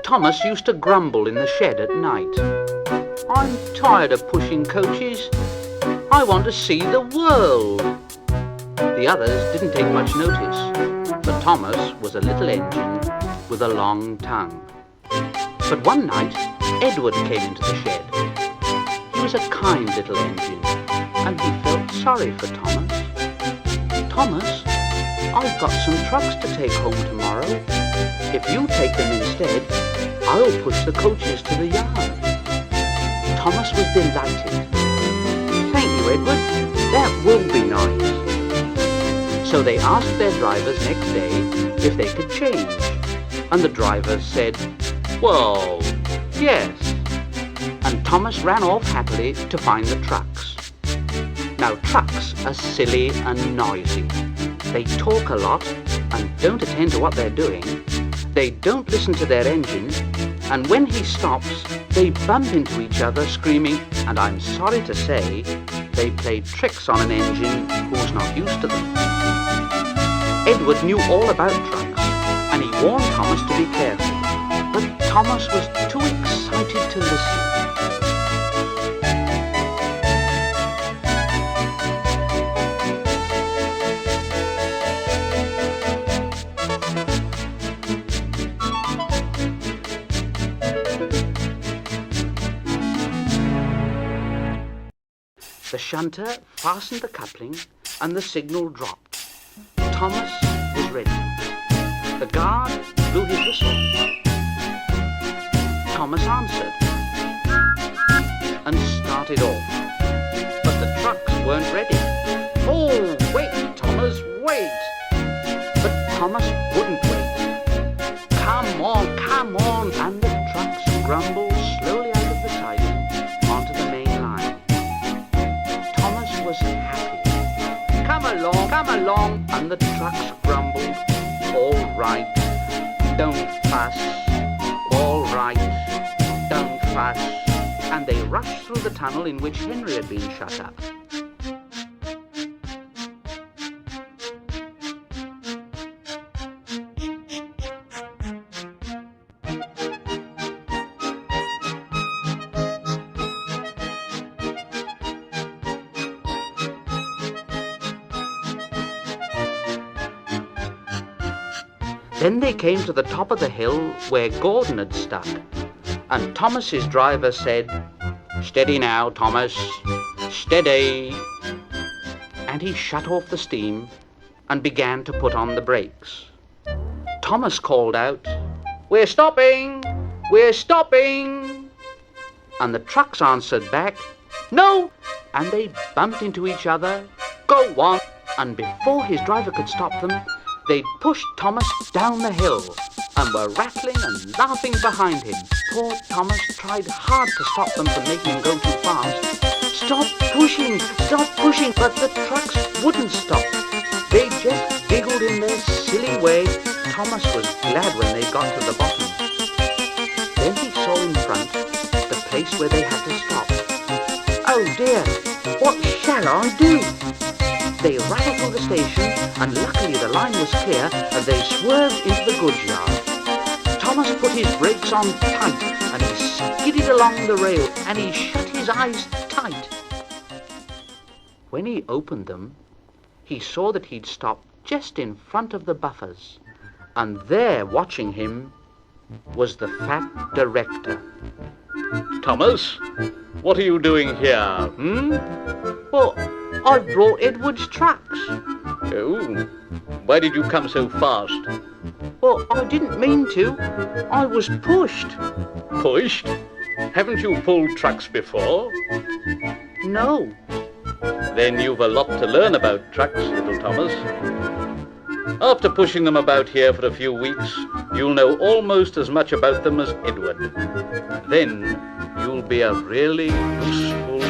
Thomas used to grumble in the shed at night. "I'm tired of pushing coaches. I want to see the world." The others didn't take much notice, but Thomas was a little engine with a long tongue. But one night, Edward came into the shed. He was a kind little engine, and he felt sorry for Thomas. "Thomas, I've got some trucks to take home tomorrow. If you take them instead, I'll push the coaches to the yard." Thomas was delighted. "Thank you, Edward. That will be nice." So they asked their drivers next day if they could change, and the drivers said, "Well, yes." And Thomas ran off happily to find the trucks. Now trucks are silly and noisy. They talk a lot and don't attend to what they're doing. They don't listen to their engine, and when he stops, they bump into each other screaming, and I'm sorry to say, they played tricks on an engine who's not used to them. Edward knew all about trucks, and he warned Thomas to be careful, but Thomas was too excited to listen. The shunter fastened the coupling and the signal dropped. Thomas was ready. The guard blew his whistle. Thomas answered and started off. But the trucks weren't ready. "Oh, wait, Thomas, wait!" But Thomas wouldn't wait. Come on, and the trucks grumbled slowly out of the siding onto the main line. Thomas was happy. Come along, and the trucks grumbled. "All right, don't fuss. All right, don't fuss." And they rushed through the tunnel in which Henry had been shut up. Then they came to the top of the hill where Gordon had stuck, and Thomas's driver said, "Steady now, Thomas, steady." And he shut off the steam and began to put on the brakes. Thomas called out, "We're stopping! We're stopping!" And the trucks answered back, "No!" And they bumped into each other. "Go on!" And before his driver could stop them, they'd pushed Thomas down the hill and were rattling and laughing behind him. Poor Thomas tried hard to stop them from making him go too fast. Stop pushing, but the trucks wouldn't stop. They just giggled in their silly way. Thomas was glad when they got to the bottom. Then he saw in front the place where they had to stop. "Oh dear, what shall I do?" They rattled through the station, and luckily the line was clear, and they swerved into the goods yard. Thomas put his brakes on tight, and he skidded along the rail, and he shut his eyes tight. When he opened them, he saw that he'd stopped just in front of the buffers, and there watching him was the fat director. "Thomas, what are you doing here, "Well, I've brought Edward's trucks." "Oh, why did you come so fast?" "Well, I didn't mean to. I was pushed." "Pushed? Haven't you pulled trucks before?" "No." "Then you've a lot to learn about trucks, little Thomas. After pushing them about here for a few weeks, you'll know almost as much about them as Edward. Then you'll be a really useful